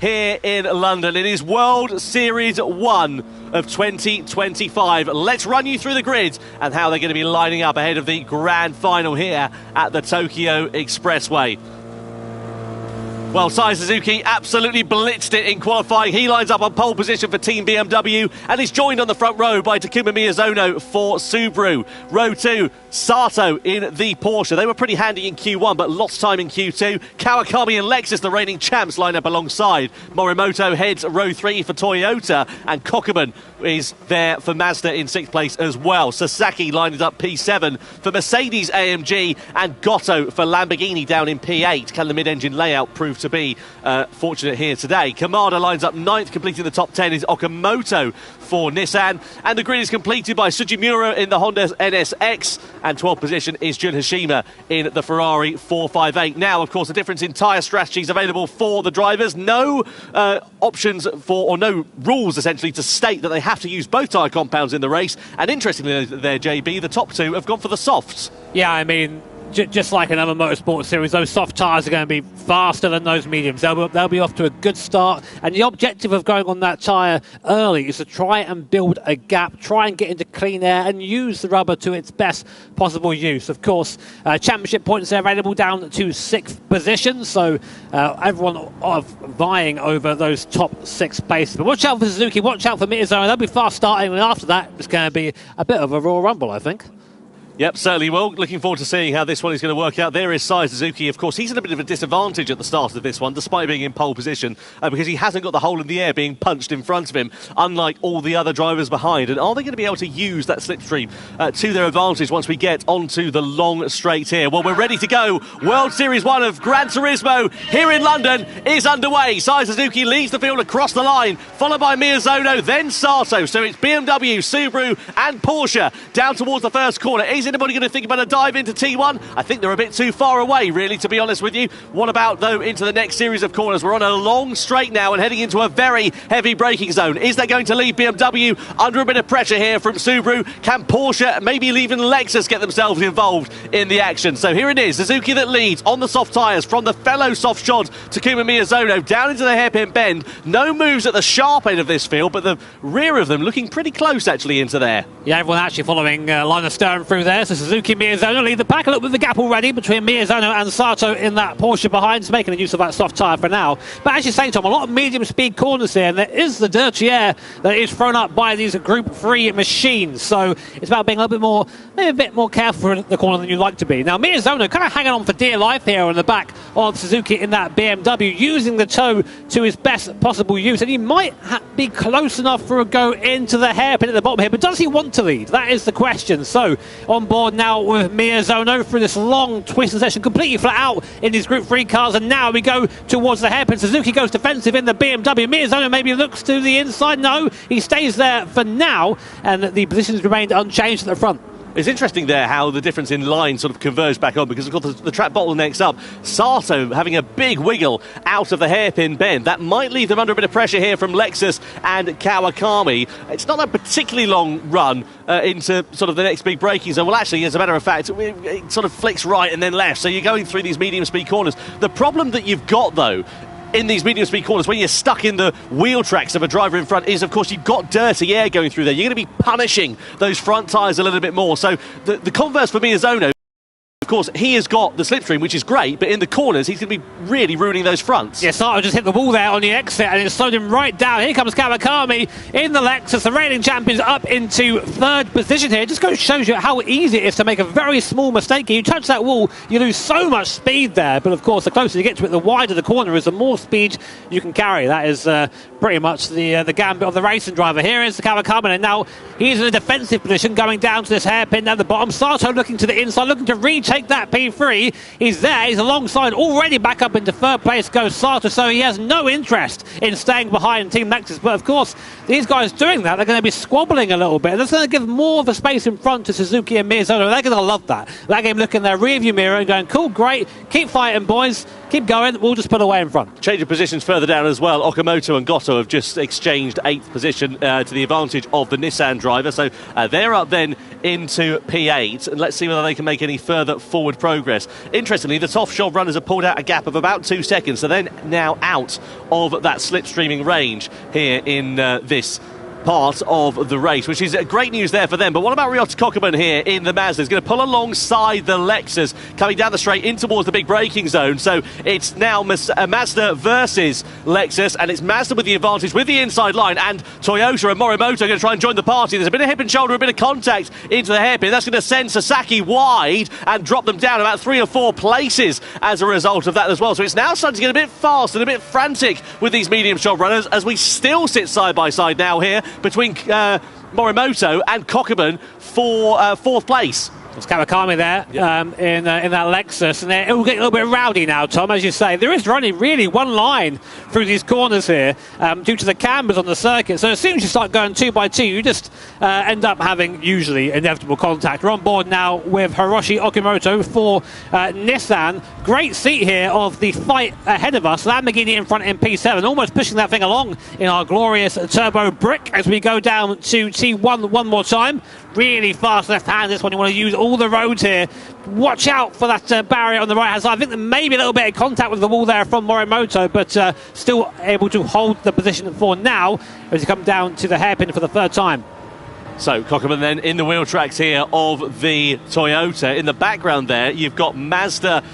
here in London. It is World Series 1 of 2025. Let's run you through the grid and how they're going to be lining up ahead of the grand final here at the Tokyo Expressway. Well, Sai Suzuki absolutely blitzed it in qualifying. He lines up on pole position for Team BMW and is joined on the front row by Takuma Miyazono for Subaru. Row 2, Sato in the Porsche. They were pretty handy in Q1 but lost time in Q2. Kawakami and Lexus, the reigning champs, line up alongside. Morimoto heads row 3 for Toyota and Kokkoman is there for Mazda in 6th place as well. Sasaki lines up P7 for Mercedes AMG and Gotto for Lamborghini down in P8. Can the mid-engine layout prove to be fortunate here today? Kamada lines up 9th, completing the top 10 is Okamoto for Nissan, and the grid is completed by Sugimura in the Honda NSX, and 12th position is Jun Hashima in the Ferrari 458. Now, of course, the difference in tyre strategies available for the drivers. No options for, or no rules essentially to state that they have to use both tyre compounds in the race, and interestingly there, JB, the top two have gone for the softs. Yeah, I mean, just like another motorsport series, those soft tyres are going to be faster than those mediums. They'll be off to a good start, and the objective of going on that tyre early is to try and build a gap, try and get into clean air and use the rubber to its best possible use. Of course, championship points are available down to 6th position, so everyone vying over those top 6 places. But watch out for Suzuki, watch out for Miyazono. They'll be fast starting, and after that it's going to be a bit of a Royal Rumble, I think. Yep, certainly will. Looking forward to seeing how this one is going to work out. There is Sai Suzuki. Of course, he's in a bit of a disadvantage at the start of this one, despite being in pole position, because he hasn't got the hole in the air being punched in front of him, unlike all the other drivers behind. And are they going to be able to use that slipstream to their advantage once we get onto the long straight here? Well, we're ready to go. World Series 1 of Gran Turismo here in London is underway. Sai Suzuki leads the field across the line, followed by Miyazono, then Sato. So it's BMW, Subaru and Porsche down towards the first corner. Is anybody going to think about a dive into T1? I think they're a bit too far away, really, to be honest with you. What about, though, into the next series of corners? We're on a long straight now and heading into a very heavy braking zone. Is that going to leave BMW under a bit of pressure here from Subaru? Can Porsche, maybe even Lexus, get themselves involved in the action? So here it is, Suzuki that leads on the soft tyres from the fellow soft shod Takuma Miyazono down into the hairpin bend. No moves at the sharp end of this field, but the rear of them looking pretty close, actually, into there. Yeah, everyone actually following line of stern through there. So Suzuki, Miyazono lead the pack. A little bit of the gap already between Miyazono and Sato in that Porsche behind, so making the use of that soft tyre for now. But as you're saying, Tom, a lot of medium speed corners here, and there is the dirty air that is thrown up by these Group 3 machines. So it's about being a little bit more, maybe a bit more careful in the corner than you'd like to be. Now Miyazono kind of hanging on for dear life here on the back of Suzuki in that BMW, using the toe to his best possible use, and he might be close enough for a go into the hairpin at the bottom here, but does he want to lead? That is the question. So on board now with Miyazono through this long twisting section, completely flat out in these Group 3 cars, and now we go towards the hairpin. Suzuki goes defensive in the BMW. Miyazono maybe looks to the inside. No, he stays there for now, and the positions remained unchanged at the front. It's interesting there how the difference in line sort of converged back on, because of course the track bottlenecks up. Sato having a big wiggle out of the hairpin bend. That might leave them under a bit of pressure here from Lexus and Kawakami. It's not a particularly long run into sort of the next big braking zone. Well, actually, as a matter of fact, it sort of flicks right and then left. So you're going through these medium speed corners. The problem that you've got, though, in these medium speed corners, when you're stuck in the wheel tracks of a driver in front, is of course you've got dirty air going through there. You're going to be punishing those front tyres a little bit more. So the converse for Miyazono, of course, he has got the slipstream, which is great, but in the corners, he's going to be really ruining those fronts. Yeah, Sato just hit the wall there on the exit, and it slowed him right down. Here comes Kawakami in the Lexus. The reigning champions up into 3rd position here. It just shows you how easy it is to make a very small mistake. You touch that wall, you lose so much speed there. But of course, the closer you get to it, the wider the corner is, the more speed you can carry. That is pretty much the gambit of the racing driver. Here is the Kawakami, and now he's in a defensive position, going down to this hairpin at the bottom. Sato looking to the inside, looking to retake that P3. He's there, he's alongside, already back up into 3rd place goes Sato, so he has no interest in staying behind Team Lexus. But of course, these guys doing that, they're going to be squabbling a little bit. That's going to give more of a space in front to Suzuki and Miyazono. They're going to love that. They're going to look in their rearview mirror and going, cool, great, keep fighting, boys. keep going, we'll just put away in front. Change of positions further down as well. Okamoto and Goto have just exchanged 8th position to the advantage of the Nissan driver. So they're up then into P8. And let's see whether they can make any further forward progress. Interestingly, the Toffshov runners have pulled out a gap of about 2 seconds. So they're now out of that slipstreaming range here in this part of the race, which is great news there for them. But what about Ryota Kokubun here in the Mazda? He's going to pull alongside the Lexus, coming down the straight in towards the big braking zone. So it's now Mazda versus Lexus, and it's Mazda with the advantage with the inside line, and Toyota and Morimoto are going to try and join the party. There's a bit of hip and shoulder, a bit of contact into the hairpin. That's going to send Sasaki wide and drop them down about 3 or 4 places as a result of that as well. So it's now starting to get a bit fast and a bit frantic with these medium shot runners, as we still sit side by side now here between Morimoto and Kokubun for 4th place. It's Kawakami there in that Lexus, and it will get a little bit rowdy now, Tom, as you say. There is running really one line through these corners here due to the cambers on the circuit. So as soon as you start going 2 by 2, you just end up having usually inevitable contact. We're on board now with Hiroshi Okamoto for Nissan. Great seat here of the fight ahead of us. Lamborghini in front in P7, almost pushing that thing along in our glorious turbo brick as we go down to T1 one more time. Really fast left hand, this one. You want to use all the roads here. Watch out for that barrier on the right hand side. I think there may be a little bit of contact with the wall there from Morimoto, but still able to hold the position for now as you come down to the hairpin for the 3rd time. So Kokubun then in the wheel tracks here of the Toyota. In the background there, you've got Mazda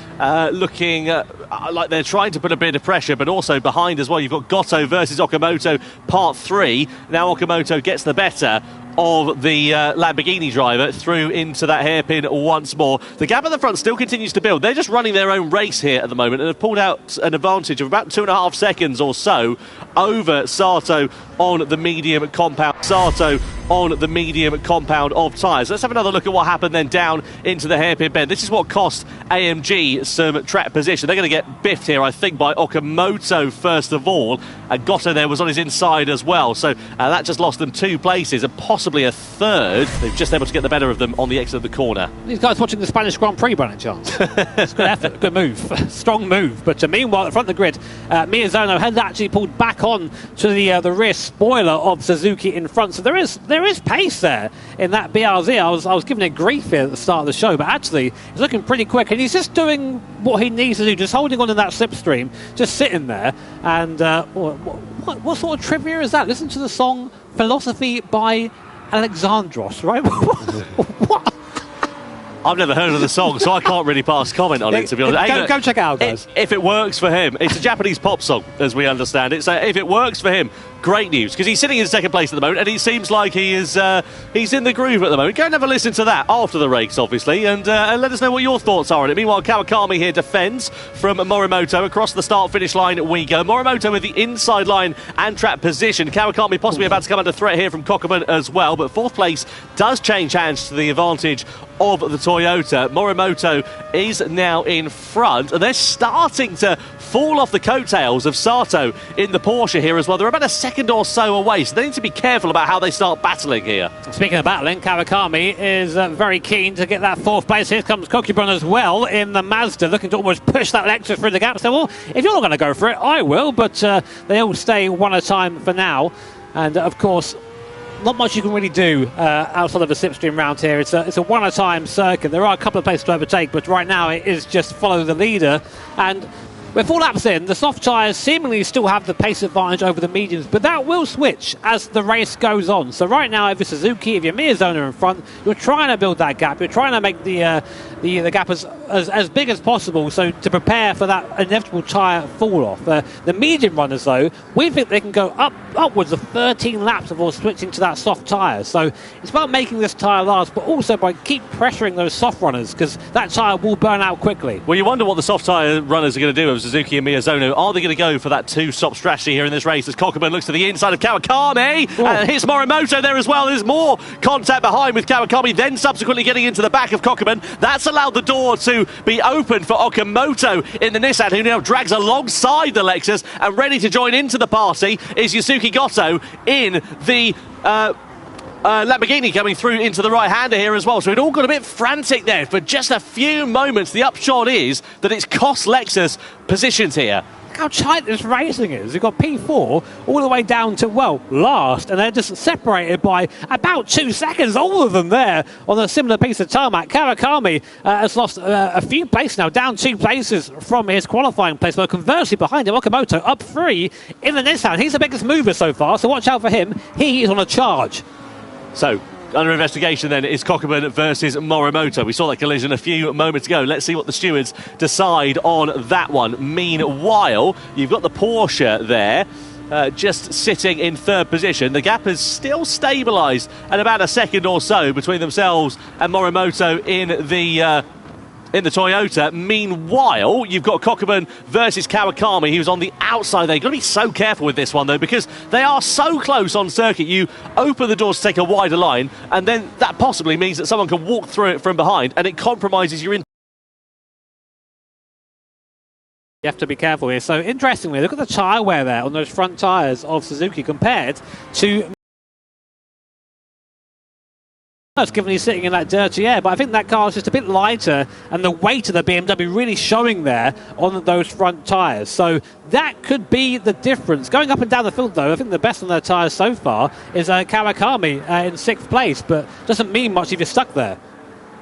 looking like they're trying to put a bit of pressure, but also behind as well, you've got Goto versus Okamoto, part 3. Now Okamoto gets the better of the Lamborghini driver through into that hairpin once more. The gap at the front still continues to build. They're just running their own race here at the moment and have pulled out an advantage of about 2.5 seconds or so over Sato on the medium compound. Sato on the medium compound of tyres. Let's have another look at what happened then down into the hairpin bend. This is what cost AMG some track position. They're going to get biffed here, I think, by Okamoto first of all. And Goto there was on his inside as well. So that just lost them 2 places and possibly a 3rd. They've just able to get the better of them on the exit of the corner. These guys watching the Spanish Grand Prix by any chance? It's good effort, good move, strong move. But meanwhile, at the front of the grid, Miyazono had actually pulled back on to the rear spoiler of Suzuki in front. So there is pace there in that BRZ. I was giving it grief here at the start of the show, but actually he's looking pretty quick, and he's just doing what he needs to do, just holding on to that slipstream, just sitting there. And what sort of trivia is that? Listen to the song Philosophy by Alexandros, right? What? I've never heard of the song, so I can't really pass comment on it, to be honest. Go check it out, guys. If it works for him, it's a Japanese pop song, as we understand it. So if it works for him, great news, because he's sitting in 2nd place at the moment, and he seems like he is he's in the groove at the moment. Go and have a listen to that after the race, obviously, and let us know what your thoughts are on it. Meanwhile, Kawakami here defends from Morimoto. Across the start-finish line we go. Morimoto with the inside line and track position. Kawakami possibly about to come under threat here from Kokubun as well, but 4th place does change hands to the advantage of the Toyota. Morimoto is now in front, and they're starting to fall off the coattails of Sato in the Porsche here as well. They're about a second or so away, so they need to be careful about how they start battling here. Speaking of battling, Kawakami is very keen to get that 4th place. Here comes Kokubun as well in the Mazda, looking to almost push that Lexus through the gap. So, well, if you're not going to go for it, I will, but they all stay one at a time for now. And, of course, not much you can really do outside of a slipstream round here. It's a one-at-a-time circuit. There are a couple of places to overtake, but right now it is just follow the leader. And with 4 laps in, the soft tyres seemingly still have the pace advantage over the mediums, but that will switch as the race goes on. So right now, if you're Suzuki, if you're Miyazono in front, you're trying to build that gap. You're trying to make the gap as big as possible, so to prepare for that inevitable tyre fall off. The medium runners, though, we think they can go upwards of 13 laps before switching to that soft tyre. So it's about making this tyre last, but also by keep pressuring those soft runners, because that tyre will burn out quickly. Well, you wonder what the soft tyre runners are going to do of Suzuki and Miyazono. Are they going to go for that 2-stop strategy here in this race as Kokubun looks to the inside of Kawakami? And hits Morimoto there as well. There's more contact behind with Kawakami, then subsequently getting into the back of Kokubun. That's allowed the door to be open for Okamoto in the Nissan, who now drags alongside the Lexus, and ready to join into the party is Yusuke Goto in the Lamborghini coming through into the right-hander here as well. So it all got a bit frantic there for just a few moments. The upshot is that it's cost Lexus positions here. How tight this racing is. You've got P4 all the way down to, well, last, and they're just separated by about 2 seconds, all of them there on a similar piece of tarmac. Kawakami has lost a few places now, down 2 places from his qualifying place, but conversely behind him, Okamoto up 3 in the Nissan. He's the biggest mover so far, so watch out for him. He is on a charge. So, under investigation then is Kokubun versus Morimoto. We saw that collision a few moments ago. Let's see what the stewards decide on that one. Meanwhile, you've got the Porsche there. Just sitting in 3rd position. The gap has still stabilised at about a second or so between themselves and Morimoto in the Toyota. Meanwhile, you've got Kokubun versus Kawakami, who's on the outside there. You've got to be so careful with this one, though, because they are so close on circuit. You open the doors to take a wider line, and then that possibly means that someone can walk through it from behind, and it compromises your... You have to be careful here. So, interestingly, look at the tyre wear there on those front tyres of Suzuki compared to... given he's sitting in that dirty air, but I think that car is just a bit lighter and the weight of the BMW really showing there on those front tyres. So that could be the difference. Going up and down the field, though, I think the best on their tyres so far is Kawakami in 6th place, but doesn't mean much if you're stuck there.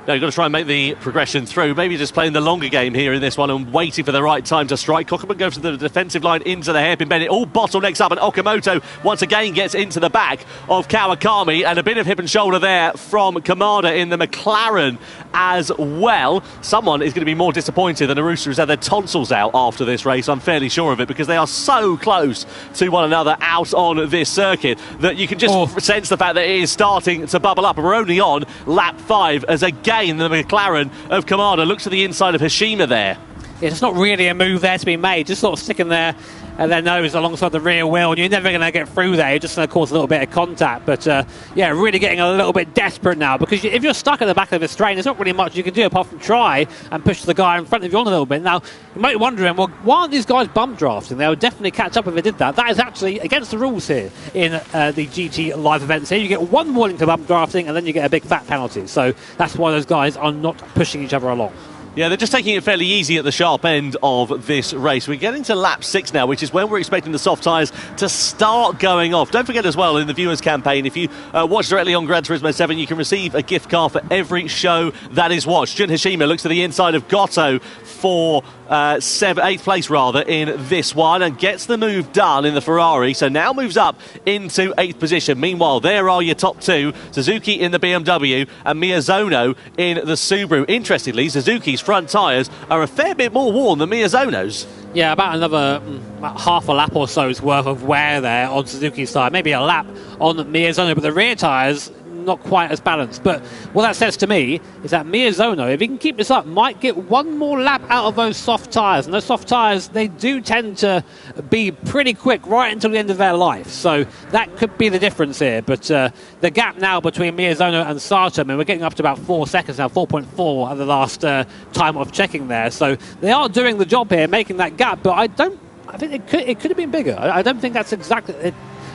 No, you've got to try and make the progression through. Maybe just playing the longer game here in this one and waiting for the right time to strike. Kokubun goes to the defensive line into the hairpin bend. It all bottlenecks up, and Okamoto once again gets into the back of Kawakami, and a bit of hip and shoulder there from Kamada in the McLaren as well. Someone is going to be more disappointed than a rooster who's had their tonsils out after this race. I'm fairly sure of it, because they are so close to one another out on this circuit that you can just sense the fact that it is starting to bubble up. And we're only on lap 5 as again the McLaren of Kamada looks to the inside of Hashima there. It's not really a move there to be made, just sort of sticking their nose alongside the rear wheel, and you're never going to get through there. You're just going to cause a little bit of contact. But yeah, really getting a little bit desperate now, because if you're stuck at the back of a strain, there's not really much you can do apart from try and push the guy in front of you on a little bit. Now, you might be wondering, well, why aren't these guys bump drafting? They would definitely catch up if they did that. That is actually against the rules here in the GT live events here. You get 1 warning to bump drafting, and then you get a big fat penalty. So that's why those guys are not pushing each other along. Yeah, they're just taking it fairly easy at the sharp end of this race. We're getting to lap 6 now, which is when we're expecting the soft tyres to start going off. Don't forget as well, in the viewers campaign, if you watch directly on Gran Turismo 7, you can receive a gift card for every show that is watched. Jun Hashima looks to the inside of Goto for 8th place rather in this one, and gets the move done in the Ferrari, so now moves up into 8th position. Meanwhile, there are your top 2, Suzuki in the BMW and Miyazono in the Subaru. Interestingly, Suzuki's front tyres are a fair bit more worn than Miyazono's. Yeah, about another half a lap or so's worth of wear there on Suzuki's side, maybe a lap on Miyazono, but the rear tyres not quite as balanced. But what that says to me is that Miyazono, if he can keep this up, might get 1 more lap out of those soft tyres, and those soft tyres, they do tend to be pretty quick right until the end of their life, so that could be the difference here. But the gap now between Miyazono and Sato, I mean, we're getting up to about 4 seconds now, 4.4 at the last time of checking there, so they are doing the job here, making that gap, but I think it could have been bigger. I don't think that's exactly it.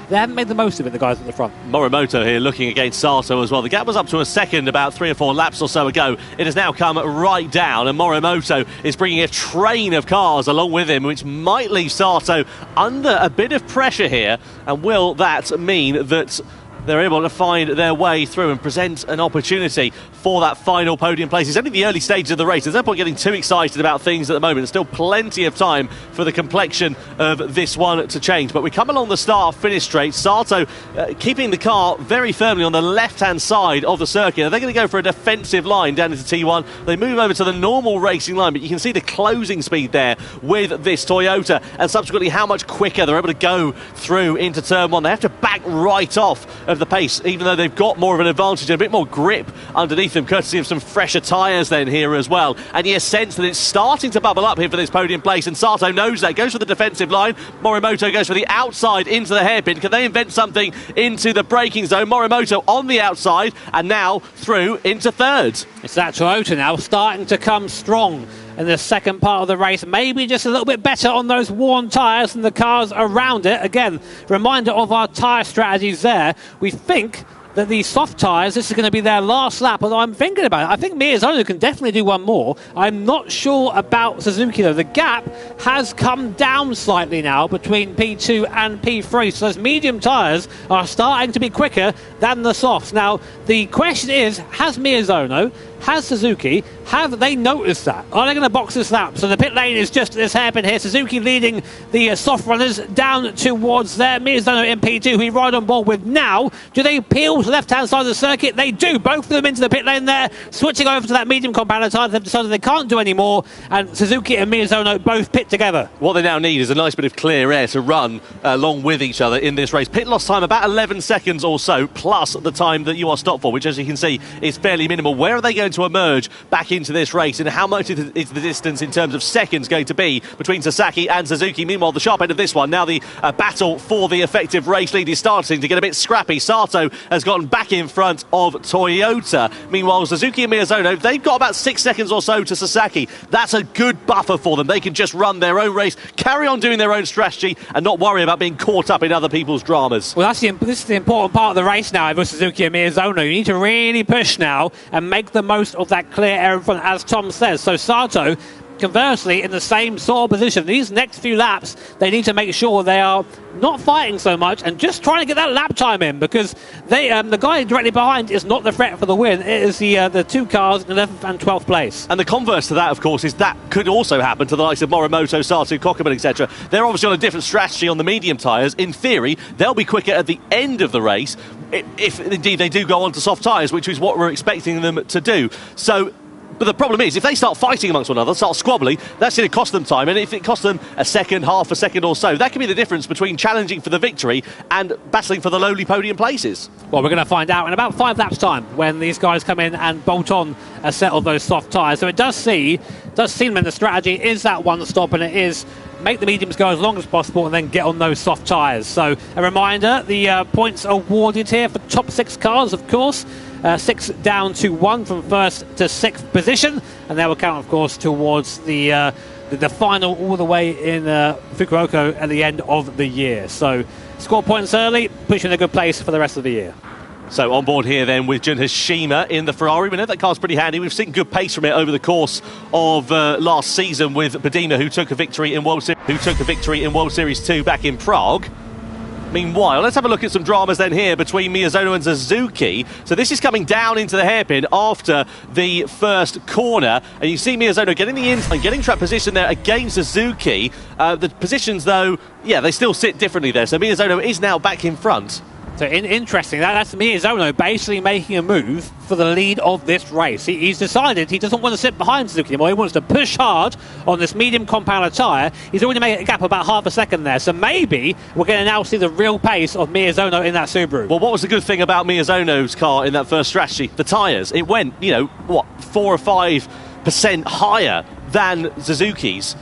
They haven't made the most of it, the guys at the front. Morimoto here looking against Sato as well. The gap was up to a second about 3 or 4 laps or so ago. It has now come right down, and Morimoto is bringing a train of cars along with him, which might leave Sato under a bit of pressure here. And will that mean that they're able to find their way through and present an opportunity for that final podium place? It's only the early stages of the race. There's no point getting too excited about things at the moment. There's still plenty of time for the complexion of this one to change. But we come along the start-finish straight. Sato keeping the car very firmly on the left-hand side of the circuit. Now, they're going to go for a defensive line down into T1. They move over to the normal racing line, but you can see the closing speed there with this Toyota, and subsequently how much quicker they're able to go through into turn 1. They have to back right off of the pace, even though they've got more of an advantage and a bit more grip underneath them, courtesy of some fresher tyres then here as well. And you sense that it's starting to bubble up here for this podium place, and Sato knows that. Goes for the defensive line. Morimoto goes for the outside into the hairpin. Can they invent something into the braking zone? Morimoto on the outside, and now through into 3rd. It's that Toyota now starting to come strong in the second part of the race, maybe just a little bit better on those worn tyres than the cars around it. Again, reminder of our tyre strategies there. We think that the soft tyres, this is going to be their last lap, although I'm thinking about it. I think Miyazono can definitely do one more. I'm not sure about Suzuki, though. The gap has come down slightly now between P2 and P3, so those medium tyres are starting to be quicker than the softs. Now, the question is, has Miyazono, has Suzuki, have they noticed that? Are they going to box this lap? So the pit lane is just this hairpin here. Suzuki leading the soft runners down towards there. Miyazono in P2, who we ride on board with now. Do they peel to the left-hand side of the circuit? They do. Both of them into the pit lane there. Switching over to that medium compound tyre. They've decided they can't do any more. And Suzuki and Miyazono both pit together. What they now need is a nice bit of clear air to run along with each other in this race. Pit loss time about 11 seconds or so, plus the time that you are stopped for, which, as you can see, is fairly minimal. Where are they going to emerge back into this race, and how much is the distance in terms of seconds going to be between Sasaki and Suzuki? Meanwhile, the sharp end of this one, now the battle for the effective race lead is starting to get a bit scrappy. Sato has gotten back in front of Toyota. Meanwhile, Suzuki and Miyazono, they've got about 6 seconds or so to Sasaki. That's a good buffer for them. They can just run their own race, carry on doing their own strategy, and not worry about being caught up in other people's dramas. Well, this is the important part of the race now with Suzuki and Miyazono. You need to really push now and make the most of that clear air in front, as Tom says. So Sato, conversely, in the same sort of position. These next few laps, they need to make sure they are not fighting so much and just trying to get that lap time in, because they, the guy directly behind is not the threat for the win. It is the two cars in 11th and 12th place. And the converse to that, of course, is that could also happen to the likes of Morimoto, Sato, Kokuma, etc. They're obviously on a different strategy on the medium tyres. In theory, they'll be quicker at the end of the race, if indeed they do go on to soft tyres, which is what we're expecting them to do. So, but the problem is, if they start fighting amongst one another, start squabbling, that's going to cost them time. And if it costs them a second, half a second or so, that can be the difference between challenging for the victory and battling for the lowly podium places. Well, we're going to find out in about 5 laps' time when these guys come in and bolt on a set of those soft tyres. So it does seem that the strategy is that one stop, and it is make the mediums go as long as possible and then get on those soft tyres. So a reminder, the points awarded here for top 6 cars, of course. 6 down to 1 from 1st to 6th position, and that will count, of course, towards the final all the way in Fukuoka at the end of the year. So score points early, push you in a good place for the rest of the year. So on board here then with Jun Hashima in the Ferrari. We know that car's pretty handy. We've seen good pace from it over the course of last season with Bedina, who took a victory in World Series 2 back in Prague. Meanwhile, let's have a look at some dramas then here between Miyazono and Suzuki. So this is coming down into the hairpin after the first corner, and you see Miyazono getting the inside, getting track position there against Suzuki. The positions, though, yeah, they still sit differently there. So Miyazono is now back in front. So interesting, that's Miyazono basically making a move for the lead of this race. He's decided he doesn't want to sit behind Suzuki anymore. He wants to push hard on this medium compound tyre. He's already made a gap about half a second there. So maybe we're going to now see the real pace of Miyazono in that Subaru. Well, what was the good thing about Miyazono's car in that first strategy? The tyres. It went, 4 or 5% higher than Suzuki's.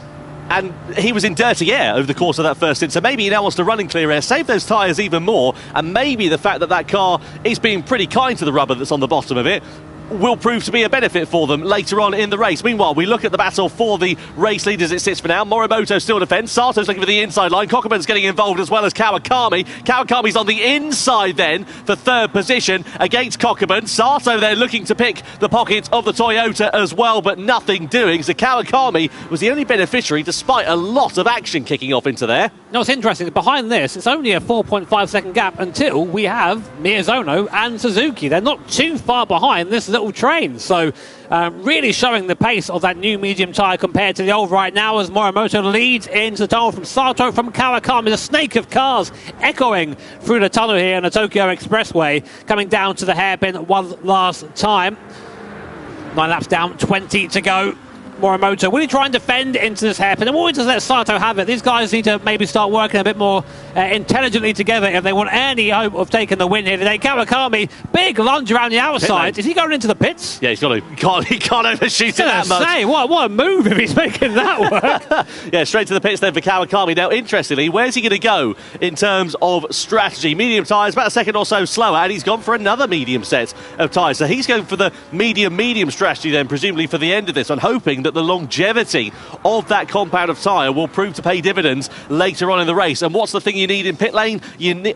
And he was in dirty air over the course of that first stint, so maybe he now wants to run in clear air, save those tyres even more, and maybe the fact that that car is being pretty kind to the rubber that's on the bottom of it will prove to be a benefit for them later on in the race. Meanwhile, we look at the battle for the race lead as it sits for now. Morimoto still defends. Sato's looking for the inside line. Kokuman's getting involved as well as Kawakami. Kawakami's on the inside then for 3rd position against Kokuman. Sato there looking to pick the pocket of the Toyota as well, but nothing doing. So Kawakami was the only beneficiary despite a lot of action kicking off into there. No, it's interesting. Behind this, it's only a 4.5 second gap until we have Miyazono and Suzuki. They're not too far behind this little train, so really showing the pace of that new medium tyre compared to the old right now, as Morimoto leads into the tunnel from Sato, from Kawakami. The snake of cars echoing through the tunnel here on the Tokyo Expressway, coming down to the hairpin one last time. 9 laps down, 20 to go. Morimoto, will he try and defend into this hairpin? And will he just let Sato have it? These guys need to maybe start working a bit more intelligently together if they want any hope of taking the win here today. Kawakami, big lunge around the outside. Is he going into the pits? Yeah, he's got to. He can't overshoot it that much. Say, what a move if he's making that work. Yeah, straight to the pits then for Kawakami. Now, interestingly, where's he going to go in terms of strategy? Medium tyres, about a second or so slower, and he's gone for another medium set of tyres. So he's going for the medium strategy then, presumably for the end of this one, hoping that the longevity of that compound of tyre will prove to pay dividends later on in the race. And what's the thing you need in pit lane?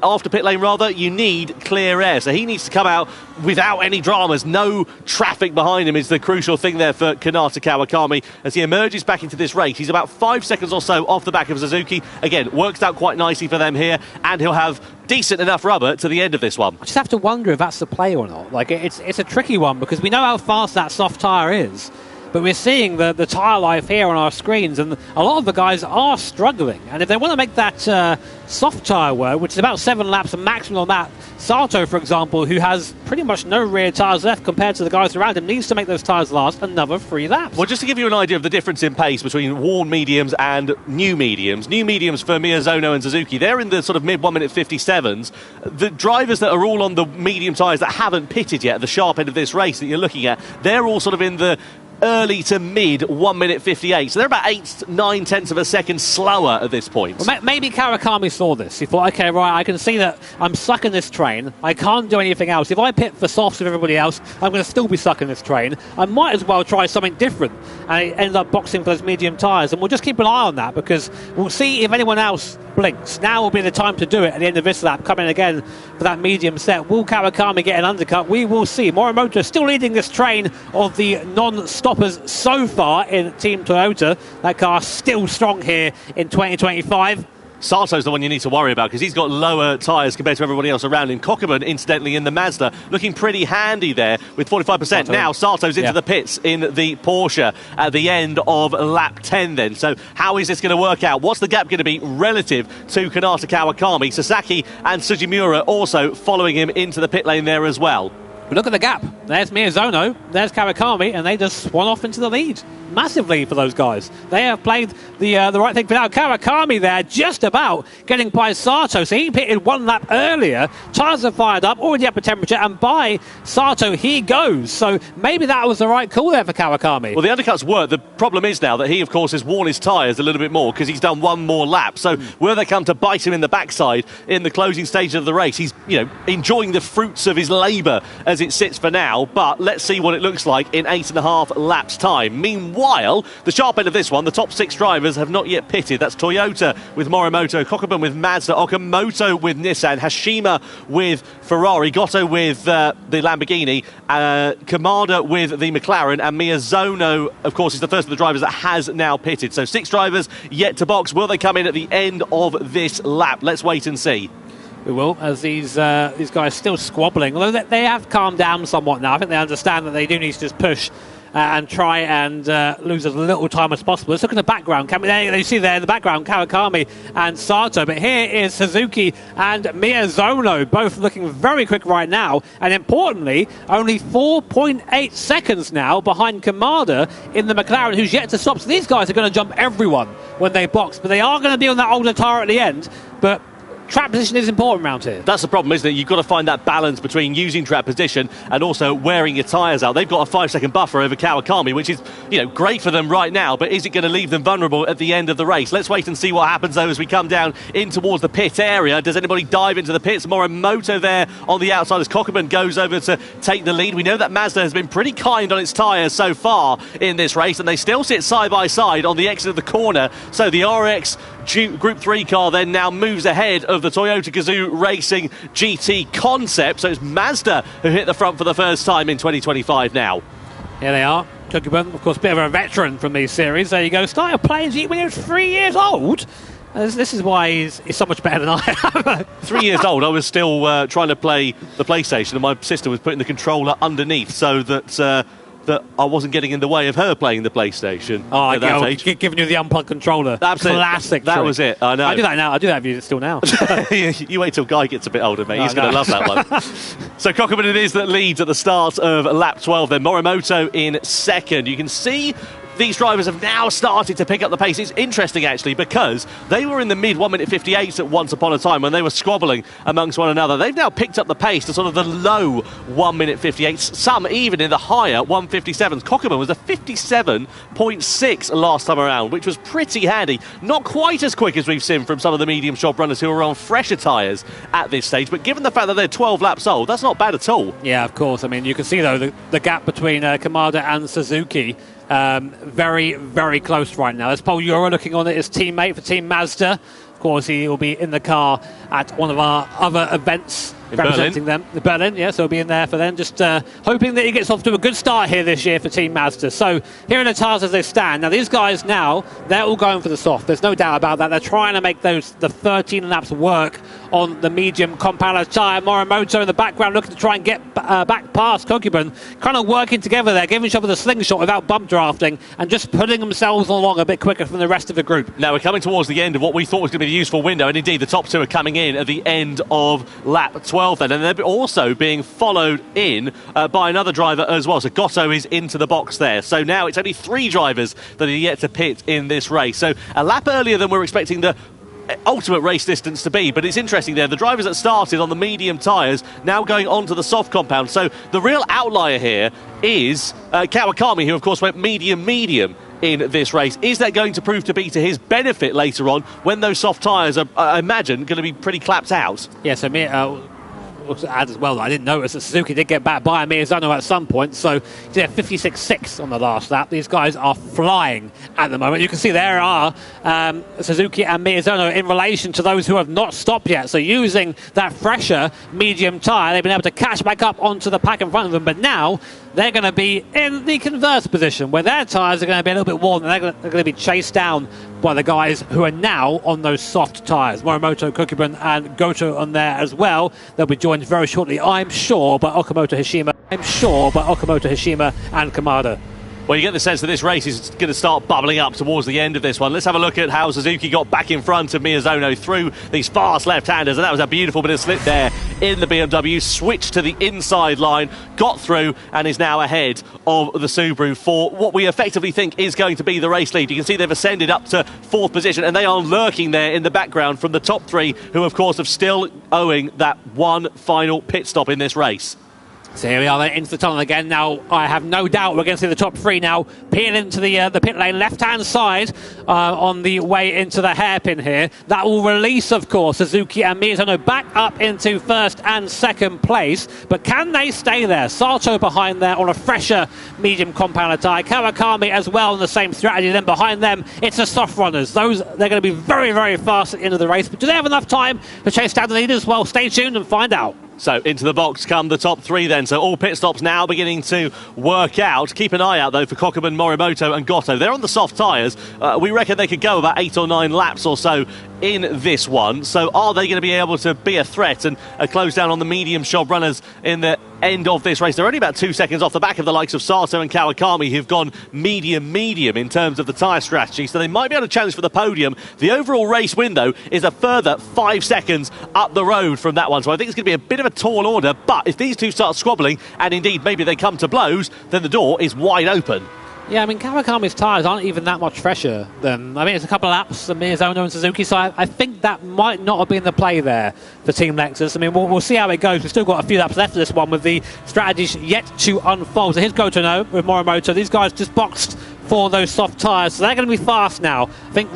After pit lane, rather, you need clear air. So he needs to come out without any dramas. No traffic behind him is the crucial thing there for Kanata Kawakami as he emerges back into this race. He's about 5 seconds or so off the back of Suzuki. Again, works out quite nicely for them here, and he'll have decent enough rubber to the end of this one. I just have to wonder if that's the play or not. Like, it's a tricky one because we know how fast that soft tyre is, but we're seeing the tyre life here on our screens, and a lot of the guys are struggling. And if they want to make that soft tyre work, which is about 7 laps maximum on that, Sato, for example, who has pretty much no rear tyres left compared to the guys around him, needs to make those tyres last another 3 laps. Well, just to give you an idea of the difference in pace between worn mediums and new mediums for Miyazono and Suzuki, they're in the sort of mid 1 minute 57s. The drivers that are all on the medium tyres that haven't pitted yet at the sharp end of this race that you're looking at, they're all sort of in the early to mid 1 minute 58, so they're about 8-9 tenths of a second slower at this point. Well, maybe Kawakami saw this. He thought, okay, right, I can see that I'm stuck in this train. I can't do anything else. If I pit for softs with everybody else, I'm going to still be stuck in this train. I might as well try something different. And he ended up boxing for those medium tyres, and we'll just keep an eye on that because we'll see if anyone else blinks. Now will be the time to do it at the end of this lap, coming again for that medium set. Will Kawakami get an undercut? We will see. Morimoto still leading this train of the non-stoppers so far in Team Toyota. That car still strong here in 2025. Sato's the one you need to worry about because he's got lower tyres compared to everybody else around him. Kokubun, incidentally, in the Mazda, looking pretty handy there with 45%. Sato. Now Sato's into the pits in the Porsche at the end of lap 10 then. So how is this going to work out? What's the gap going to be relative to Kanata Kawakami? Sasaki and Sugimura also following him into the pit lane there as well. But look at the gap. There's Miyazono, there's Kawakami, and they just swan off into the lead. Massive lead for those guys. They have played the right thing for now. Kawakami there just about getting by Sato. So he pitted 1 lap earlier. Tyres are fired up, already up at temperature, and by Sato he goes. So maybe that was the right call there for Kawakami. Well, the undercuts work. The problem is now that he, of course, has worn his tyres a little bit more because he's done 1 more lap. So will they come to bite him in the backside in the closing stage of the race? He's, enjoying the fruits of his labour as it sits for now, but let's see what it looks like in 8.5 laps time. Meanwhile, the sharp end of this one, the top 6 drivers have not yet pitted. That's Toyota with Morimoto, Kokubun with Mazda, Okamoto with Nissan, Hashima with Ferrari, Goto with the Lamborghini, Kamada with the McLaren, and Miyazono, of course, is the first of the drivers that has now pitted. So 6 drivers yet to box. Will they come in at the end of this lap? Let's wait and see. We will, as these guys still squabbling, although they have calmed down somewhat now. I think they understand that they do need to just push and try and lose as little time as possible. Let's look at the background. You see there in the background Kawakami and Sato, but here is Suzuki and Miyazono, both looking very quick right now, and importantly, only 4.8 seconds now behind Kamada in the McLaren, who's yet to stop. So these guys are going to jump everyone when they box, but they are going to be on that older tyre at the end. But track position is important around here. That's the problem, isn't it? You've got to find that balance between using track position and also wearing your tyres out. They've got a 5-second buffer over Kawakami, which is, great for them right now, but is it going to leave them vulnerable at the end of the race? Let's wait and see what happens, though, as we come down in towards the pit area. Does anybody dive into the pits? Morimoto there on the outside as Kokubun goes over to take the lead. We know that Mazda has been pretty kind on its tyres so far in this race, and they still sit side by side on the exit of the corner. So the RX Group 3 car then now moves ahead of the Toyota Gazoo Racing GT concept. So it's Mazda who hit the front for the first time in 2025 now. Here they are. Kokubun, of course, a bit of a veteran from these series. There you go. Started playing Jeep when he was 3 years old. This is why he's so much better than I am. 3 years old, I was still trying to play the PlayStation, and my sister was putting the controller underneath so that I wasn't getting in the way of her playing the PlayStation at that age. Giving you the unplugged controller. Absolutely. Classic That trick. was it. I know. I do that now. I do that with you still now. You wait till Guy gets a bit older, mate. He's going to love that one. So Kokubun it is that leads at the start of lap 12 then. Morimoto in second. You can see these drivers have now started to pick up the pace. It's interesting, actually, because they were in the mid 1 minute 58s at once upon a time when they were squabbling amongst one another. They've now picked up the pace to sort of the low 1 minute 58s, some even in the higher 157s. Kokubun was a 57.6 last time around, which was pretty handy. Not quite as quick as we've seen from some of the medium shop runners who are on fresher tyres at this stage, but given the fact that they're 12 laps old, that's not bad at all. Yeah, of course. I mean, you can see, though, the gap between Kamada and Suzuki. Very, very close right now. As Paul Euro looking on at his teammate for Team Mazda. Of course, he will be in the car at one of our other events in representing Berlin. them. Berlin, yeah, so he'll be in there for them. Just hoping that he gets off to a good start here this year for Team Mazda. So here are the tyres as they stand. Now, these guys now, they're all going for the soft. There's no doubt about that. They're trying to make the 13 laps work on the medium compound tyre. Morimoto in the background looking to try and get back past Kokubun. Kind of working together there, giving each other the slingshot without bump drafting and just putting themselves along a bit quicker from the rest of the group. Now we're coming towards the end of what we thought was going to be a useful window, and indeed the top two are coming in at the end of lap 12 then, and they're also being followed in by another driver as well. So Gotto is into the box there. So now it's only 3 drivers that are yet to pit in this race. So a lap earlier than we're expecting the ultimate race distance to be, but it's interesting there, the drivers that started on the medium tyres now going on to the soft compound. So the real outlier here is Kawakami, who of course went medium in this race. Is that going to prove to be to his benefit later on when those soft tyres are, I imagine, going to be pretty clapped out? Yeah, so to add as well, I didn't notice that Suzuki did get back by Miyazono at some point, so he did 56.6 on the last lap. These guys are flying at the moment. You can see there are Suzuki and Miyazono in relation to those who have not stopped yet. So using that fresher medium tyre, they've been able to catch back up onto the pack in front of them, but now they're going to be in the converse position where their tyres are going to be a little bit worn and they're going to be chased down by the guys who are now on those soft tyres. Morimoto, Kokubun and Goto on there as well. They'll be joined very shortly, I'm sure, by Okamoto Hishima and Kamada. Well, you get the sense that this race is going to start bubbling up towards the end of this one. Let's have a look at how Suzuki got back in front of Miyazono through these fast left-handers, and that was a beautiful bit of slip there in the BMW. Switched to the inside line, got through, and is now ahead of the Subaru for what we effectively think is going to be the race lead. You can see they've ascended up to 4th position, and they are lurking there in the background from the top 3, who of course have still owing that one final pit stop in this race. So here we are then into the tunnel again. Now I have no doubt we're going to see the top 3 now peel into the pit lane left hand side on the way into the hairpin here. That will release of course Suzuki and Miyazono back up into 1st and 2nd place, but can they stay there? Sato behind there on a fresher medium compound tyre, Kawakami as well on the same strategy. Then behind them it's the soft runners. Those, they're going to be very, very fast at the end of the race, but do they have enough time to chase down the leaders? Well, stay tuned and find out. So into the box come the top 3 then. So all pit stops now beginning to work out. Keep an eye out though for Kokubun, Morimoto and Gotto. They're on the soft tyres. We reckon they could go about 8 or 9 laps or so in this one. So are they going to be able to be a threat and close down on the medium shod runners in the end of this race? They're only about 2 seconds off the back of the likes of Sato and Kawakami, who've gone medium in terms of the tyre strategy, so they might be able to challenge for the podium. The overall race window is a further 5 seconds up the road from that one, so I think it's going to be a bit of a tall order, but if these two start squabbling and indeed maybe they come to blows, then the door is wide open. Yeah, I mean, Kawakami's tyres aren't even that much fresher than... I mean, it's a couple of laps than Miyazono and Suzuki, so I think that might not have been the play there for Team Lexus. I mean, we'll see how it goes. We've still got a few laps left of this one with the strategies yet to unfold. So here's Goto with Morimoto. These guys just boxed for those soft tyres, so they're going to be fast now. I think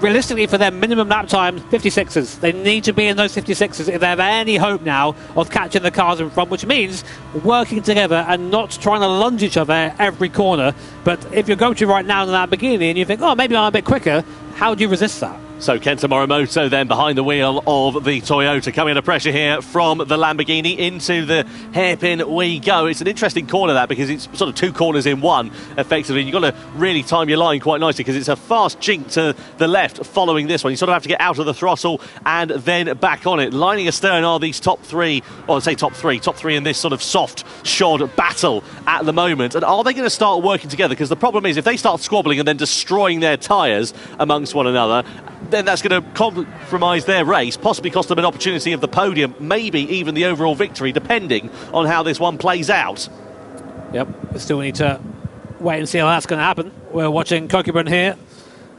realistically for their minimum lap time, 56s. They need to be in those 56s if they have any hope now of catching the cars in front, which means working together and not trying to lunge each other every corner. But if you're going to right now in the Lamborghini and you think, oh, maybe I'm a bit quicker, how do you resist that? So Kenta Morimoto then behind the wheel of the Toyota, coming under pressure here from the Lamborghini. Into the hairpin we go. It's an interesting corner that, because it's sort of 2 corners in one effectively. You've got to really time your line quite nicely because it's a fast jink to the left following this one. You sort of have to get out of the throttle and then back on it. Lining astern are these top 3, or I'd say top three in this sort of soft shod battle at the moment. And are they going to start working together? Because the problem is if they start squabbling and then destroying their tyres amongst one another, then that's going to compromise their race, possibly cost them an opportunity of the podium, maybe even the overall victory, depending on how this one plays out. Yep, we still need to wait and see how that's going to happen. We're watching Kokubun here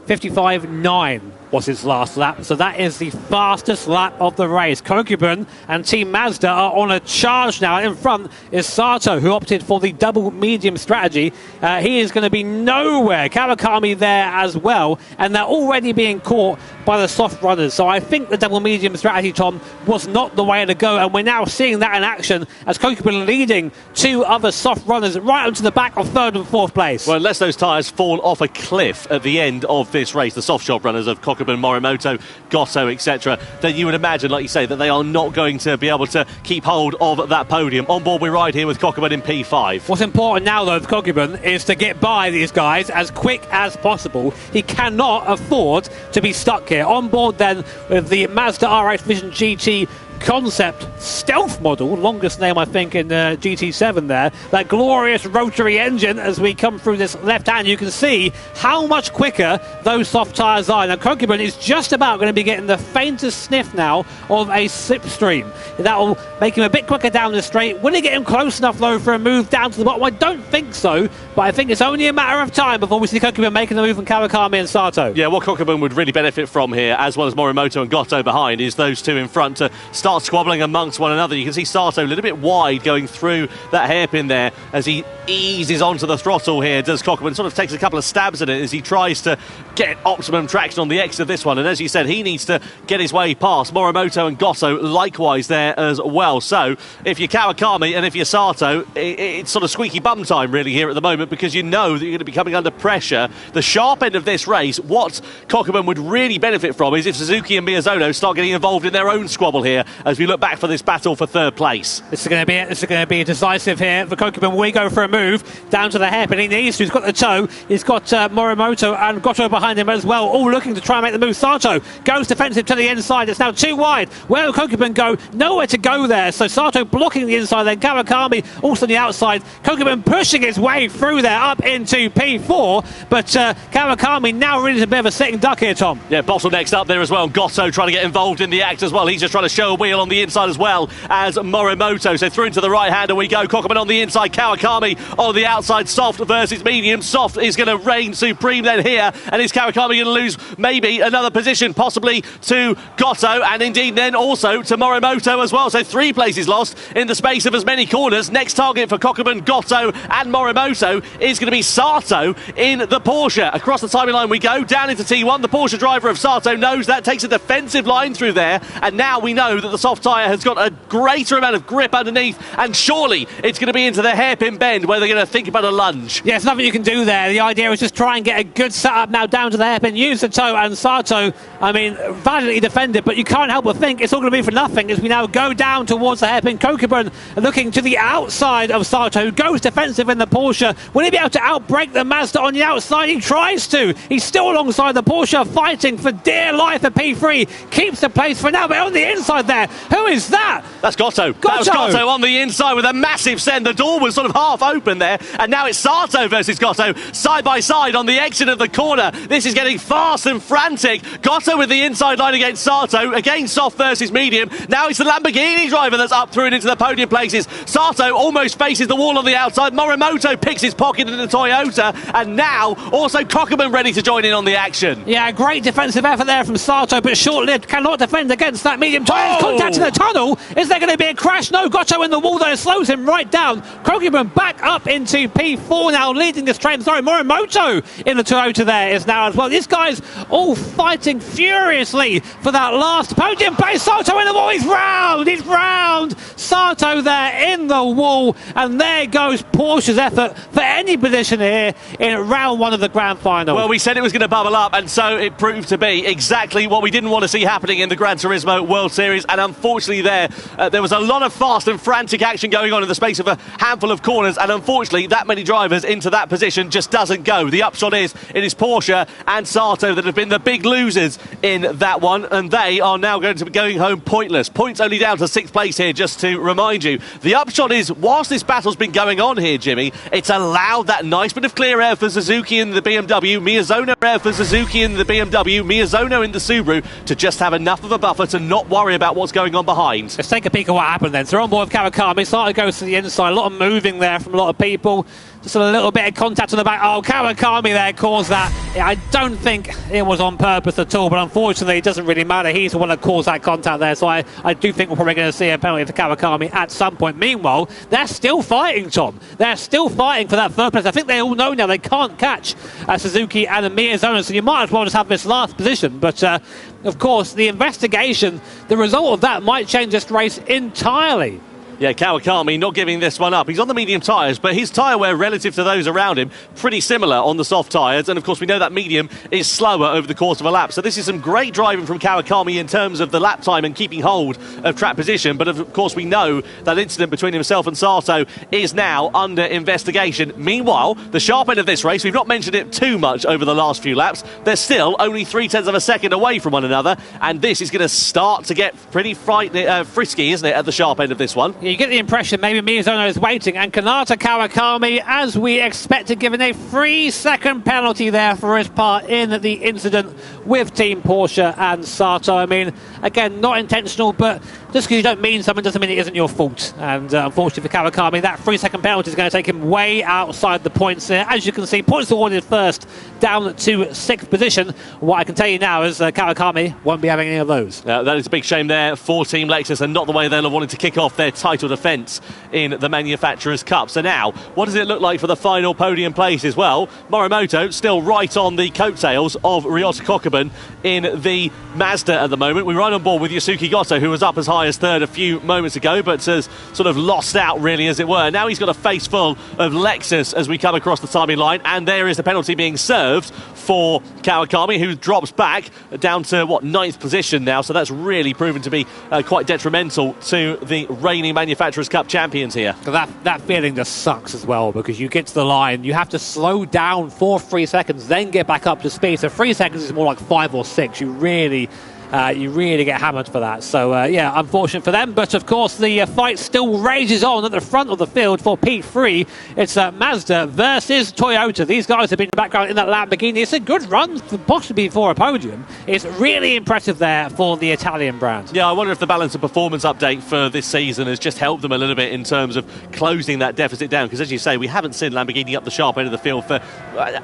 55.9 was his last lap, so that is the fastest lap of the race. Kokubun and Team Mazda are on a charge now. In front is Sato, who opted for the double medium strategy. He is going to be nowhere. Kawakami there as well, and they're already being caught by the soft runners. So I think the double medium strategy, Tom, was not the way to go, and we're now seeing that in action as Kokubun leading two other soft runners right onto the back of third and fourth place. Well, unless those tyres fall off a cliff at the end of this race, the soft shop runners of Kokubun, Morimoto, Goto, etc., then you would imagine, like you say, that they are not going to be able to keep hold of that podium. On board we ride here with Kokubun in P5. What's important now, though, for Kokubun is to get by these guys as quick as possible. He cannot afford to be stuck here. On board then with the Mazda RX Vision GT concept stealth model, longest name I think in GT7 there, that glorious rotary engine. As we come through this left hand, you can see how much quicker those soft tyres are. Now Kokubun is just about going to be getting the faintest sniff now of a slipstream. That will make him a bit quicker down the straight. Will it get him close enough though for a move down to the bottom? I don't think so, but I think it's only a matter of time before we see Kokubun making the move from Kawakami and Sato. Yeah, what Kokubun would really benefit from here, as well as Morimoto and Goto behind, is those two in front to start squabbling amongst one another. You can see Sato a little bit wide going through that hairpin there as he eases onto the throttle here. Does Kokubun sort of takes a couple of stabs at it as he tries to get optimum traction on the exit of this one, and as you said, he needs to get his way past. Morimoto and Goto likewise there as well. So if you're Kawakami and if you're Sato, it's sort of squeaky bum time really here at the moment, because you know that you're going to be coming under pressure. The sharp end of this race, what Kokubun would really benefit from is if Suzuki and Miyazono start getting involved in their own squabble here as we look back for this battle for third place. This is going to be decisive here for Kokubun. We go for a move down to the hairpin. He needs to. He's got the toe. He's got Morimoto and Goto behind him as well, all looking to try and make the move. Sato goes defensive to the inside. It's now too wide. Where will Kokubun go? Nowhere to go there. So Sato blocking the inside, then Kawakami also on the outside. Kokubun pushing his way through there up into P4, but Kawakami now really is a bit of a sitting duck here, Tom. Yeah, bottlenecks up there as well. Goto trying to get involved in the act as well. He's just trying to show a wheel on the inside as well as Morimoto. So through into the right hander we go. Kokubun on the inside, Kawakami on the outside. Soft versus medium. Soft is going to reign supreme then here, and is Kawakami going to lose maybe another position, possibly to Goto, and indeed then also to Morimoto as well. So 3 places lost in the space of as many corners. Next target for Kokubun, Goto and Morimoto is going to be Sato in the Porsche. Across the timing line we go, down into T1. The Porsche driver of Sato knows that, takes a defensive line through there, and now we know that the soft tyre has got a greater amount of grip underneath, and surely it's going to be into the hairpin bend where they're going to think about a lunge. Yeah, there's nothing you can do there. The idea is just try and get a good setup now down to the hairpin, use the toe, and Sato, I mean, valiantly defended, but you can't help but think it's all going to be for nothing as we now go down towards the hairpin. Kokubun looking to the outside of Sato, who goes defensive in the Porsche. Will he be able to outbrake the Mazda on the outside? He tries to. He's still alongside the Porsche, fighting for dear life at P3. Keeps the place for now, but on the inside there, who is that? That's Goto. That was Goto on the inside with a massive send. The door was sort of half open there, and now it's Sato versus Goto, side by side on the exit of the corner. This is getting fast and frantic. Goto with the inside line against Sato. Again, soft versus medium. Now it's the Lamborghini driver that's up through and into the podium places. Sato almost faces the wall on the outside. Morimoto picks his pocket in the Toyota, and now also Kokubun ready to join in on the action. Yeah, great defensive effort there from Sato, but short-lived. Cannot defend against that medium tyre. Contact in the tunnel. Is there going to be a crash? No, Goto in the wall there slows him right down. Kokubun back up into P4 now, leading this train. Sorry, Morimoto in the Toyota there is now as well. These guys all fighting furiously for that last podium place. Sato in the wall. He's round. He's round. Sato there in the wall, and there goes Porsche's effort for any position here in round 1 of the grand final. Well, we said it was going to bubble up, and so it proved to be exactly what we didn't want to see happening in the Gran Turismo World Series. And unfortunately there was a lot of fast and frantic action going on in the space of a handful of corners, and unfortunately that many drivers into that position just doesn't go. The upshot is it is Porsche and Sato that have been the big losers in that one, and they are now going to be going home pointless. Points only down to 6th place here, just to remind you. The upshot is, whilst this battle's been going on here, Jimmy, it's allowed that nice bit of clear air for Suzuki in the BMW, Miyazono air for Suzuki in the BMW, Miyazono in the Subaru, to just have enough of a buffer to not worry about what's going on behind. Let's take a peek at what happened then. So on board with Kawakami, Sato goes to the inside, a lot of moving there from a lot of people. Just a little bit of contact on the back. Oh, Kawakami there caused that. I don't think it was on purpose at all, but unfortunately it doesn't really matter. He's the one that caused that contact there, so I do think we're probably going to see a penalty for Kawakami at some point. Meanwhile, they're still fighting, Tom. They're still fighting for that third place. I think they all know now they can't catch Suzuki and Miyazono, so you might as well just have this last position. But of course, the investigation, the result of that might change this race entirely. Yeah, Kawakami not giving this one up. He's on the medium tyres, but his tyre wear relative to those around him, pretty similar on the soft tyres. And of course, we know that medium is slower over the course of a lap. So this is some great driving from Kawakami in terms of the lap time and keeping hold of track position. But of course, we know that incident between himself and Sato is now under investigation. Meanwhile, the sharp end of this race, we've not mentioned it too much over the last few laps. They're still only 0.3 of a second away from one another. And this is going to start to get pretty frisky, isn't it, at the sharp end of this one? You get the impression maybe Miyazono is waiting, and Kanata Kawakami, as we expected, given a 3-second penalty there for his part in the incident with Team Porsche and Sato. I mean, again, not intentional, but just because you don't mean something doesn't mean it isn't your fault. And unfortunately for Kawakami, that 3-second penalty is going to take him way outside the points there. As you can see, points awarded first, down to 6th position. What I can tell you now is Kawakami won't be having any of those. That is a big shame there for Team Lexus, and not the way they'll have wanted to kick off their title defence in the Manufacturers' Cup. So now, what does it look like for the final podium places? Well, Morimoto still right on the coattails of Ryota Kokubun in the Mazda at the moment. We're right on board with Yasuki Goto, who was up as high as third a few moments ago, but has sort of lost out, really, as it were. Now he's got a face full of Lexus as we come across the timing line, and there is the penalty being served for Kawakami, who drops back down to, 9th position now. So that's really proven to be quite detrimental to the reigning Manufacturers' Cup champions here. That feeling just sucks as well, because you get to the line, you have to slow down for 3 seconds, then get back up to speed. So 3 seconds is more like 5 or 6. You really get hammered for that. So, yeah, unfortunate for them. But, of course, the fight still rages on at the front of the field for P3. It's Mazda versus Toyota. These guys have been in the background in that Lamborghini. It's a good run, possibly for a podium. It's really impressive there for the Italian brand. Yeah, I wonder if the balance of performance update for this season has just helped them a little bit in terms of closing that deficit down. Because, as you say, we haven't seen Lamborghini up the sharp end of the field for,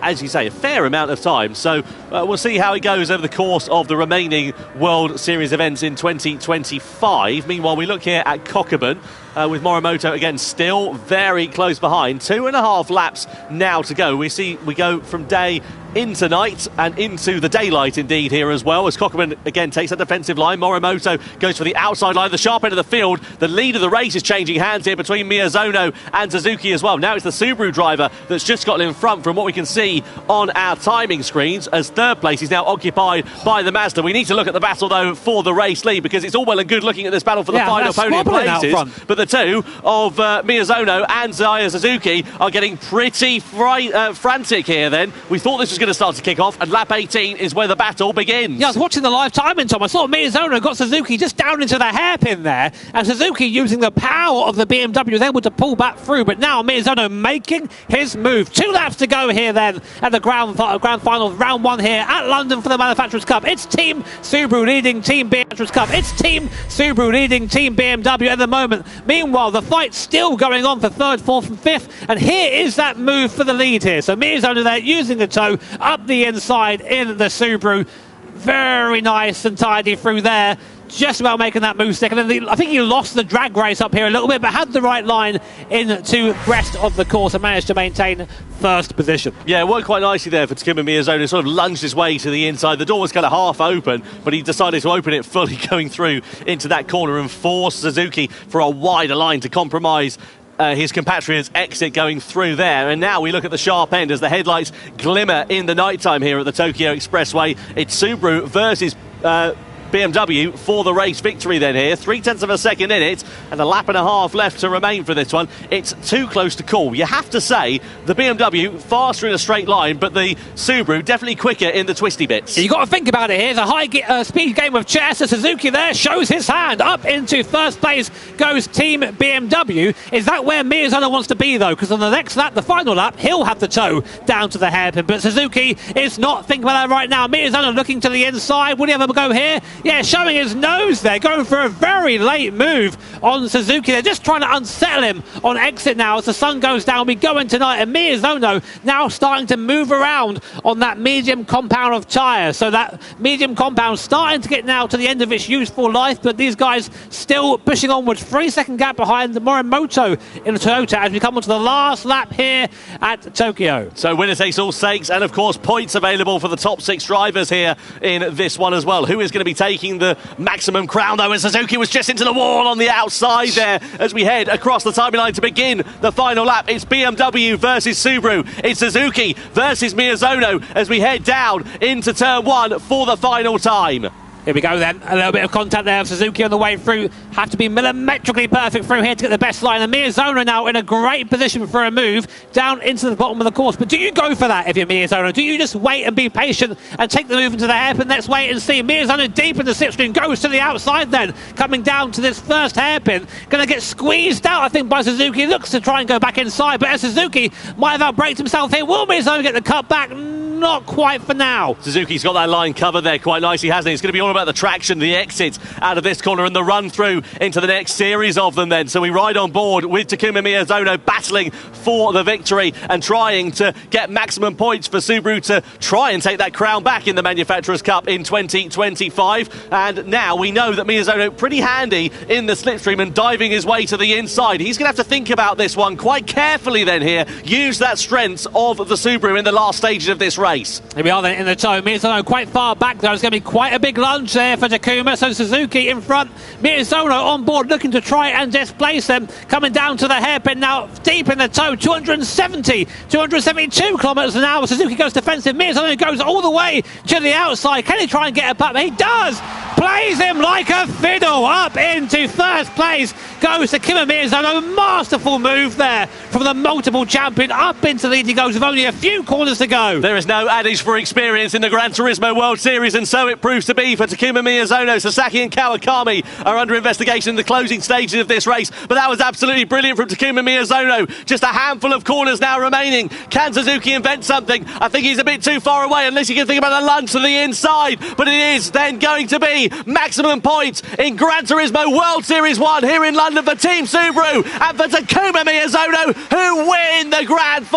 as you say, a fair amount of time. So we'll see how it goes over the course of the remaining World Series events in 2025. Meanwhile, we look here at Kokubun with Morimoto again still very close behind. 2.5 laps now to go. We go from day into night and into the daylight indeed here as well, as Kokubun again takes a defensive line. Morimoto goes for the outside line, the sharp end of the field. The lead of the race is changing hands here between Miyazono and Suzuki as well. Now it's the Subaru driver that's just got in front from what we can see on our timing screens, as third place is now occupied by the Mazda. We need to look at the battle though for the race lead, because it's all well and good looking at this battle for the final podium places, but the two of Miyazono and Zaya Suzuki are getting pretty frantic here then. We thought this was going to start to kick off, and lap 18 is where the battle begins. Yeah, I was watching the live timing, Tom. I saw Miyazono got Suzuki just down into the hairpin there, and Suzuki using the power of the BMW was able to pull back through, but now Miyazono making his move. 2 laps to go here then at the grand final, round 1 here at London for the Manufacturers' Cup. It's Team Subaru leading Team Manufacturers' Cup. It's Team Subaru leading Team BMW at the moment. Meanwhile, the fight's still going on for 3rd, 4th and 5th, and here is that move for the lead here. So Miyazono there using the toe up the inside in the Subaru. Very nice and tidy through there. Just about making that move stick. And then I think he lost the drag race up here a little bit, but had the right line into rest of the course and managed to maintain 1st position. Yeah, it worked quite nicely there for Takuma Miyazono. Sort of lunged his way to the inside. The door was kind of half open, but he decided to open it fully, going through into that corner and force Suzuki for a wider line to compromise his compatriot's exit going through there. And now we look at the sharp end as the headlights glimmer in the nighttime here at the Tokyo Expressway. It's Subaru versus BMW for the race victory then here. 0.3 of a second in it, and a lap and a half left to remain for this one. It's too close to call. You have to say the BMW faster in a straight line, but the Subaru definitely quicker in the twisty bits. You've got to think about it here. The high speed game of chess. Suzuki there shows his hand. Up into 1st place goes Team BMW. Is that where Miyazono wants to be though? Because on the next lap, the final lap, he'll have the toe down to the hairpin. But Suzuki is not thinking about that right now. Miyazono looking to the inside. Will he have a go here? Yeah, showing his nose there, going for a very late move on Suzuki. They're just trying to unsettle him on exit now as the sun goes down. We go in tonight, and Miyazono now starting to move around on that medium compound of tyres. So that medium compound starting to get now to the end of its useful life, but these guys still pushing onwards. 3-second gap behind the Morimoto in the Toyota as we come onto the last lap here at Tokyo. So winner takes all stakes, and of course points available for the top 6 drivers here in this one as well. Who is going to be taking the maximum crown though? And Suzuki was just into the wall on the outside there as we head across the timing line to begin the final lap. It's BMW versus Subaru. It's Suzuki versus Miyazono as we head down into turn 1 for the final time. Here we go then, a little bit of contact there of Suzuki on the way through. Have to be millimetrically perfect through here to get the best line. And Miyazono now in a great position for a move down into the bottom of the course. But do you go for that if you're Miyazono? Do you just wait and be patient and take the move into the hairpin? Let's wait and see. Miyazono deep in the slipstream, goes to the outside then, coming down to this first hairpin. Going to get squeezed out, I think, by Suzuki. Looks to try and go back inside, but as Suzuki might have outbraked himself here. Will Miyazono get the cut back? Not quite for now. Suzuki's got that line covered there quite nicely, hasn't he? It's going to be all about the traction, the exit out of this corner and the run through into the next series of them then. So we ride on board with Takuma Miyazono battling for the victory and trying to get maximum points for Subaru to try and take that crown back in the Manufacturers' Cup in 2025. And now we know that Miyazono pretty handy in the slipstream and diving his way to the inside. He's going to have to think about this one quite carefully then here. Use that strength of the Subaru in the last stages of this race. Here we are then in the toe. Miyazono quite far back though. It's going to be quite a big lunge there for Takuma. So Suzuki in front. Miyazono on board looking to try and displace them. Coming down to the hairpin now, deep in the toe. 272 kilometres an hour. Suzuki goes defensive. Miyazono goes all the way to the outside. Can he try and get a putt? He does! Plays him like a fiddle. Up into first place goes Takuma Miyazono. Masterful move there from the multiple champion. Up into the lead he goes with only a few corners to go. There is no adage for experience in the Gran Turismo World Series, and so it proves to be for Takuma Miyazono. Sasaki and Kawakami are under investigation in the closing stages of this race, but that was absolutely brilliant from Takuma Miyazono. Just a handful of corners now remaining. Can Suzuki invent something? I think he's a bit too far away unless you can think about a lunge to the inside, but it is then going to be maximum points in Gran Turismo World Series 1 here in London for Team Subaru and for Takuma Miyazono, who win the Grand Final.